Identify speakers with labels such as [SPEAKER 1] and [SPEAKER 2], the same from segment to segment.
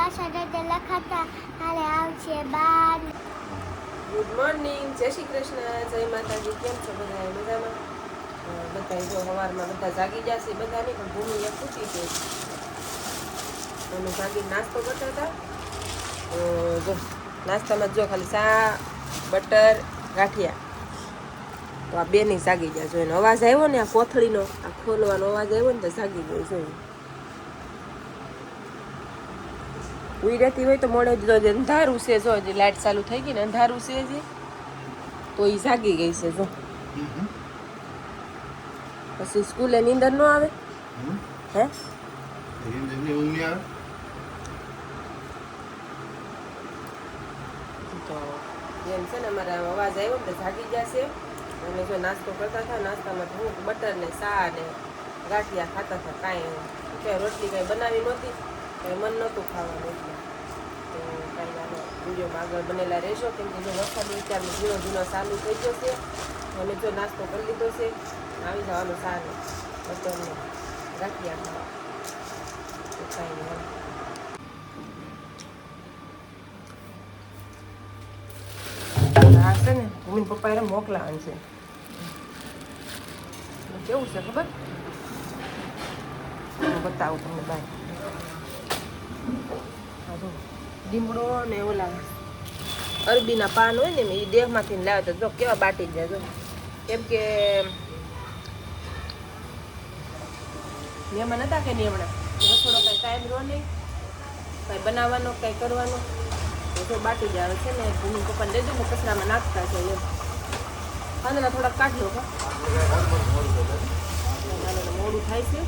[SPEAKER 1] પાછળ લખાતા હાલે આવશે બાર.
[SPEAKER 2] ગુડ મોર્નિંગ, જય શ્રી કૃષ્ણ, જય માતાજી. કેમ છો બધા? મજામાં? બધા જો સવારમાં બધા જાગી જશે, બધા નહીં પણ ભૂમિ એક પૂછી છે. અમે જાગી નાસ્તો કરતા હતા. જો નાસ્તામાં જો ખાલી ચા, બટર, ગાંઠિયા. તો આ બે નહીં જાગી ગયા. જો એનો અવાજ આવ્યો ને, આ કોથળીનો આ ખોલવાનો અવાજ આવ્યો ને તો જાગી ગયો. જોયું ઉઈ રહેતી હોય તો મોડે જો અંધારું છે, જો લાઇટ ચાલુ થઈ ગઈ ને અંધારું છે હજી તો એ જાગી ગઈ છે. જો પછી સ્કૂલે નીંદર ન આવે હે તો એમ છે ને અમારે અવાજ આવ્યો ને તો જાગી જશે. અને જો નાસ્તો કરતા હતા, નાસ્તામાં હું બટર ને ચા ને ગાંઠિયા ખાતા હતા. કાંઈ રોટલી કાંઈ બનાવી નહોતી, કાંઈ મન નહોતું ખાવાનું. તો કાંઈ ના વિડીયોમાં આગળ બનેલા રહેશો, કેમ કે જો વરસાદ વિચારનો ઝીણો ઝીણો ચાલુ થઈ ગયો છે. અને જો નાસ્તો કરી લીધો છે, આવી જવાનું સારું બટરને ગાંઠિયા ખાવા. તો કાંઈ નહીં આ છે ને મમ્મી પપ્પા એને મોકલાવાનું છે. કેવું છે ખબર? હું બતાવું તમને બાય. લીમડો ને ઓલા અરબીના પાન હોય ને એ દેહમાંથી લાવે તો જો કેવા બાટી જાય. જો કેમ કે મહેમાન હતા કે નહીં હમણાં, રસોડો કાંઈ ટાઈમ રહ્યો નહીં, કાંઈ બનાવવાનો કાંઈ કરવાનો તો બાટી જાય છે ને. ભૂમિ પપ્પાને દઈ દઉં ને કચરામાં નાખતા છે એમ. પાંદડા થોડાક કાઢ લો કા, મોડું થાય છે.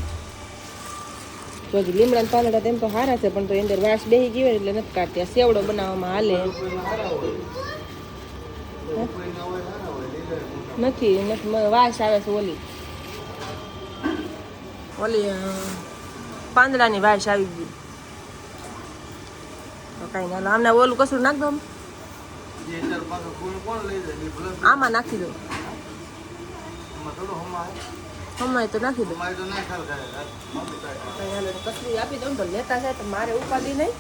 [SPEAKER 2] તો હજી લીમડાના પાંદડા તેમ તો સારા છે, પણ તો અંદર વાસ બેસી ગઈ હોય એટલે નથી કાઢતી. સેવડો બનાવવામાં હાલે નથી, વાસ આવે છે. ઓલી પાંદડાની વાસ આવી ગઈ તો કાંઈ ના. આમને ઓલું કશું નાખ દો, આમાં નાખી દો. હમાય તો નાખી દો, કસરી આપી દો ને તો લેતા જાય તો મારે ઉપાડી નહીં.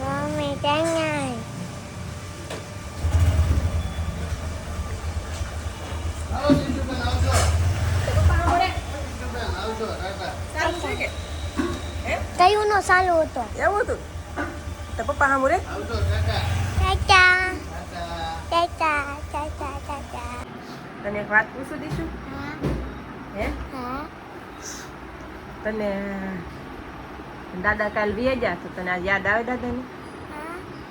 [SPEAKER 1] મમ્મી ત્યાં કયું નો ચાલુ હતો
[SPEAKER 2] એવું હતું તો પપ્પા હા મોરે તને એક વાત પૂછું દઈશું હે? તને દાદા કાલ વી ગયા તો તને આજ યાદ આવે દાદાની?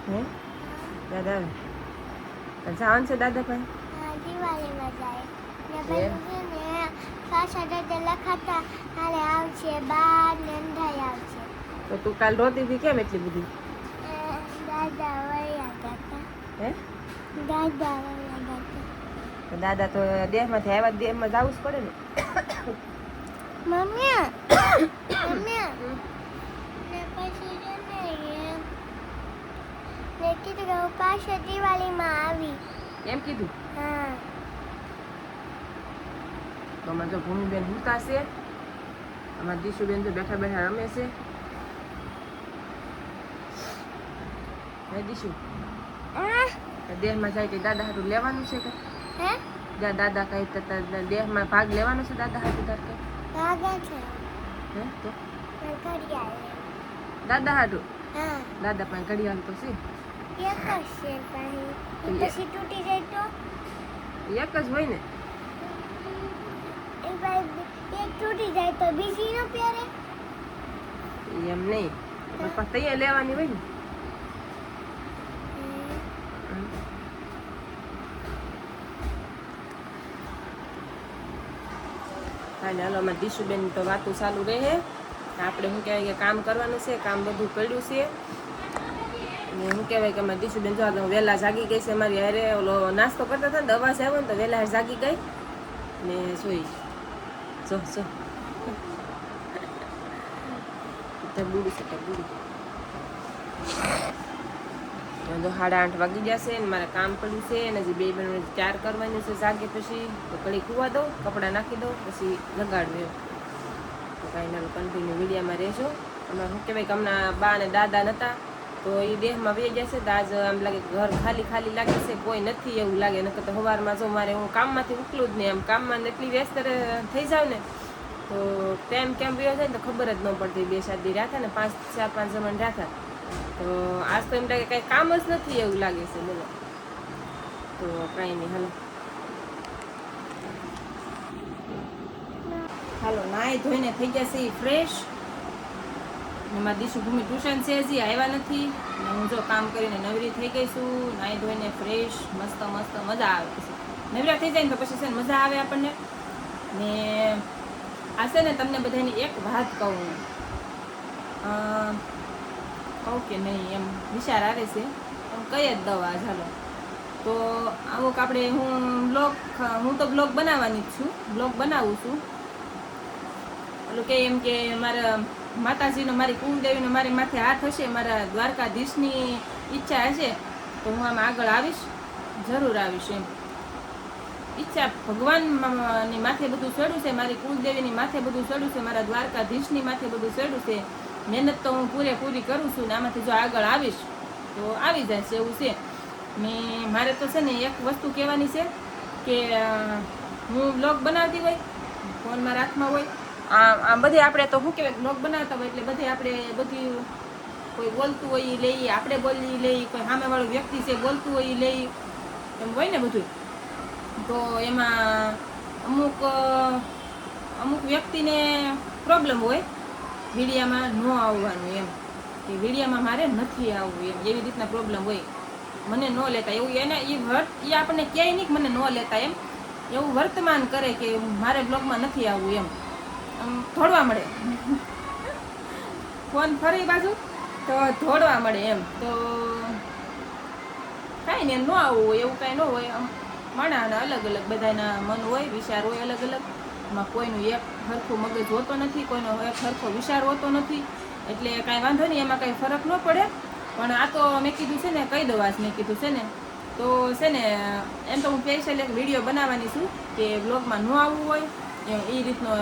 [SPEAKER 2] હે યાદ આવે? તને જવાનું છે દાદા પાસે?
[SPEAKER 1] દિવાળીમાં જાય ને પાછળ લખાતા હાલે આવશે બાર ને અંધાઈ આવશે.
[SPEAKER 2] તો તું કાલ રોતી હતી કેમ એટલી બધી?
[SPEAKER 1] દાદા વળ્યા હતા.
[SPEAKER 2] હે
[SPEAKER 1] દાદા વળ્યા હતા.
[SPEAKER 2] તો દાદા તો દેહમાંથી આવ્યા, દેહમાં જવું જ પડે ને.
[SPEAKER 1] મમ્મી મમ્મી ને પછી છે ને કીધું કે હું પાછળ દિવાળીમાં આવી
[SPEAKER 2] એમ કીધું?
[SPEAKER 1] હા.
[SPEAKER 2] તો અમારે જો ભૂમિબેન હુતા છે, અમારા દીશુબેન જો બેઠા બેઠા રમે છે. હે દીશુ, દેહમાં જાય તે દાદા હાટું લેવાનું છે કે?
[SPEAKER 1] હે
[SPEAKER 2] જ્યાં દાદા કઈ દેહમાં ભાગ લેવાનો છે દાદા હાટું તાર કે?
[SPEAKER 1] ભાગા છે
[SPEAKER 2] હે તો
[SPEAKER 1] ઘડિયાળ.
[SPEAKER 2] દાદા હાટું?
[SPEAKER 1] હા
[SPEAKER 2] દાદા પાસે ઘડિયાળ તો છે.
[SPEAKER 1] એક જ છે પછી તૂટી જાય તો?
[SPEAKER 2] એક જ હોય ને.
[SPEAKER 1] એક તૂટી જાય તો બીજી ન પહેરે?
[SPEAKER 2] એમ નહીં, પપ્પા તૈયાર લેવાની હોય ને. હાલે હાલો, અમારે દીશુબેન તો વાતું ચાલુ રહે. આપણે શું કહેવાય કે કામ કરવાનું છે, કામ બધું પડ્યું છે. અને શું કહેવાય કે અમારે દીશુબેન જો વહેલા જાગી ગઈ છે. અમારી હારે ઓલો નાસ્તો કરતા હતા ને અવાજ આવ્યો ને તો વહેલા જાગી ગઈ ને સોઈ. જો બુડું છે બુડું. તો 8:30 વાગી જશે ને મારે કામ પડ્યું છે અને હજી 2 મિનિટ 4 કરવાની છે. જાગે પછી તો કડી કૂવા દઉં, કપડાં નાખી દઉં, પછી લગાડવું એમ. તો કાંઈ ના કન્ટિન્યુ વિડીયોમાં રહેજો. આમાં શું કહેવાય કે હમણાં બા અને દાદા નહોતા તો એ દેહમાં વહી જશે તો આજ આમ લાગે ઘર ખાલી ખાલી લાગે છે, કોઈ નથી એવું લાગે. નકર તો સવારમાં જો મારે હું કામમાંથી ઉકલું જ નહીં, આમ કામમાં એટલી વ્યસ્ત થઈ જાવ ને તો ટાઈમ કેમ વયો જાય ને તો ખબર જ ન પડતી. 2-7 દી રહ્યા ને 4-5 જમણ રહ્યા તો આજ તો એમ લાગે કંઈ કામ જ નથી એવું લાગે છે. બોલો તો કાંઈ નહીં, હાલો નાઈ ધોઈને થઈ જશે ફ્રેશ. એમાં દીશુ ભૂમિ ટ્યુશન છે, હજી આવ્યા નથી ને હું જો કામ કરીને નવરી થઈ ગઈ છું. નાઈ ધોઈને ફ્રેશ મસ્ત મસ્ત મજા આવે છે. નવરા થઈ જાય ને તો પછી છે ને મજા આવે આપણને. ને આ છે ને તમને બધાની એક વાત કહું કે નહીં એમ વિચાર આવે છે એમ કઈ જ દવા ચાલો તો અમુક આપણે હું તો બ્લોગ બનાવવાની જ છું, બ્લોગ બનાવું છું. પેલું કે એમ કે મારા માતાજીનો મારી કુળદેવીનો મારી માથે હાથ હશે, મારા દ્વારકાધીશની ઈચ્છા હશે તો હું આમાં આગળ આવીશ, જરૂર આવીશ. એમ ઈચ્છા ભગવાનની માથે બધું ચડ્યું છે, મારી કુળદેવીની માથે બધું ચડ્યું છે, મારા દ્વારકાધીશની માથે બધું ચડ્યું છે. મહેનત તો હું પૂરેપૂરી કરું છું ને આમાંથી જો આગળ આવીશ તો આવી જશે એવું છે. ને મારે તો છે ને એક વસ્તુ કહેવાની છે કે હું બ્લોગ બનાવતી હોય, ફોન મારા હાથમાં હોય, આમ બધી આપણે તો શું કહેવાય બ્લોગ બનાવતા હોય એટલે બધી આપણે બધી કોઈ બોલતું હોય એ લઈએ, આપણે બોલી લઈએ, કોઈ સામેવાળું વ્યક્તિ છે બોલતું હોય એ લઈએ, એમ હોય ને બધું. તો એમાં અમુક વ્યક્તિને પ્રોબ્લેમ હોય વિડીયામાં ન આવવાનું, એમ કે વિડીયામાં મારે નથી આવવું એમ એવી રીતના પ્રોબ્લેમ હોય. મને ન લેતા એવું એને એ આપણને ક્યાંય નહીં મને ન લેતા એમ એવું વર્તમાન કરે કે મારે બ્લોગમાં નથી આવવું એમ ધોડવા મળે. ફોન ફરી બાજુ તો ધોડવા મળે એમ. તો કાંઈ ને ન આવવું હોય એવું કાંઈ ન હોય. માણસના અલગ અલગ બધાના મન હોય, વિચાર હોય અલગ અલગ. એમાં કોઈનું એક સરખું મગજ હોતો નથી, કોઈનો એક સરખો વિચાર હોતો નથી, એટલે કાંઈ વાંધો નહીં, એમાં કાંઈ ફરક ન પડે. પણ આ તો મેં કીધું છે ને કહી દઉં, મેં કીધું છે ને તો છે ને એમ તો હું સ્પેશિયલ એક વિડીયો બનાવવાની છું કે બ્લોગમાં ન આવવું હોય એ રીતનો,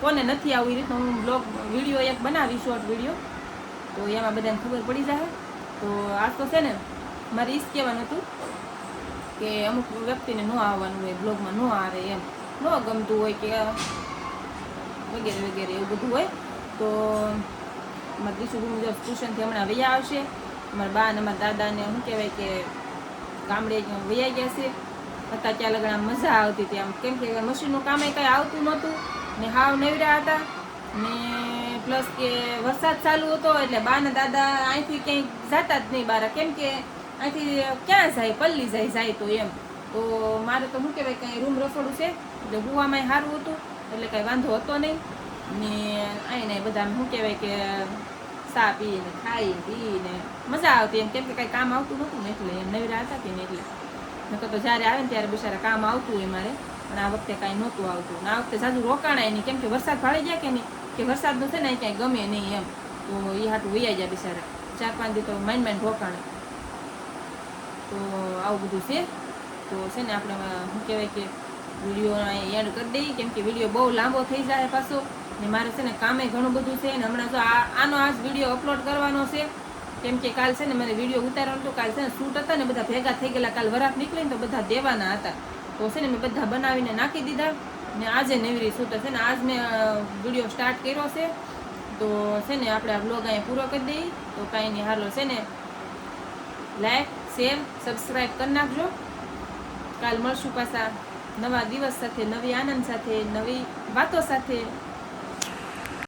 [SPEAKER 2] કોને નથી આવવું એ રીતનો હું બ્લોગ વિડીયો એક બનાવી, શોર્ટ વિડીયો, તો એમાં બધાને ખબર પડી જાય. તો આ તો છે ને મારે એ જ કહેવાનું હતું કે અમુક વ્યક્તિને ન આવવાનું હોય, બ્લોગમાં ન આવે એમ, ન ગમતું હોય કે વગેરે વગેરે એવું બધું હોય. તો અમારા દીશુ ભૂમિ ટ્યુશનથી હમણાં વૈયા આવશે. અમારા બા અને અમારા દાદાને શું કહેવાય કે ગામડે વૈયા ગયા છે. હતા ત્યાં લગણા મજા આવતી હતી આમ, કેમ કે મશીનનું કામ કંઈ આવતું નહોતું ને હાવ નવરા હતા ને પ્લસ કે વરસાદ ચાલુ હતો એટલે બા ને દાદા અહીંથી ક્યાંય જતા જ નહીં બહાર, કેમ કે અહીંથી ક્યાં જાય પલ્લી જાય તો એમ. તો મારે તો શું કહેવાય કંઈ રૂમ રસોડું છે એટલે હુવામાં સારું હતું એટલે કંઈ વાંધો હતો નહીં. ને આઈને બધા શું કહેવાય કે ચા પીને ખાઈ પીને મજા આવતી એમ, કેમ કે કાંઈ કામ આવતું નહોતું ને એટલે એમ નવરા હતા કે ને એટલે. નકર તો જ્યારે આવે ને ત્યારે બિચારા કામ આવતું હોય મારે, પણ આ વખતે કાંઈ નહોતું આવતું. ને આ વખતે જાજુ રોકાણાય નહીં, કેમ કે વરસાદ ભાળી જાય કે નહીં, કે વરસાદનું છે ને ક્યાંય ગમે નહીં એમ. તો એ હાટું વૈયા જાય બિચારા, 4-5 દી તો માઇન્ડ રોકાણે. તો આવું બધું છે. તો છે ને આપણે શું કહેવાય કે વિડીયો એન્ડ કરી દઈએ, કેમ કે વિડીયો બહુ લાંબો થઈ જાય પાછો ને મારે છે ને કામે ઘણું બધું છે. ને હમણાં જો આનો આજ વિડીયો અપલોડ કરવાનો છે, કેમ કે કાલ છે ને મારે વિડીયો ઉતારવાનું હતું. કાલ છે ને શૂટ હતા ને બધા ભેગા થઈ ગયેલા, કાલ વરાપ નીકળીને તો બધા દેવાના હતા. તો છે ને મેં બધા બનાવીને નાખી દીધા ને આજે નવરી શૂટ છે ને આજ મેં વિડીયો સ્ટાર્ટ કર્યો છે. તો છે ને આપણે આ બ્લોગ અહીંયા પૂરો કરી દઈએ. તો કાંઈ નહીં, હાલો છે ને લાઈક શેર સબસ્ક્રાઈબ કરી નાખજો. કાલ મળશું પાછા નવા દિવસ સાથે, નવી આનંદ સાથે, નવી વાતો સાથે.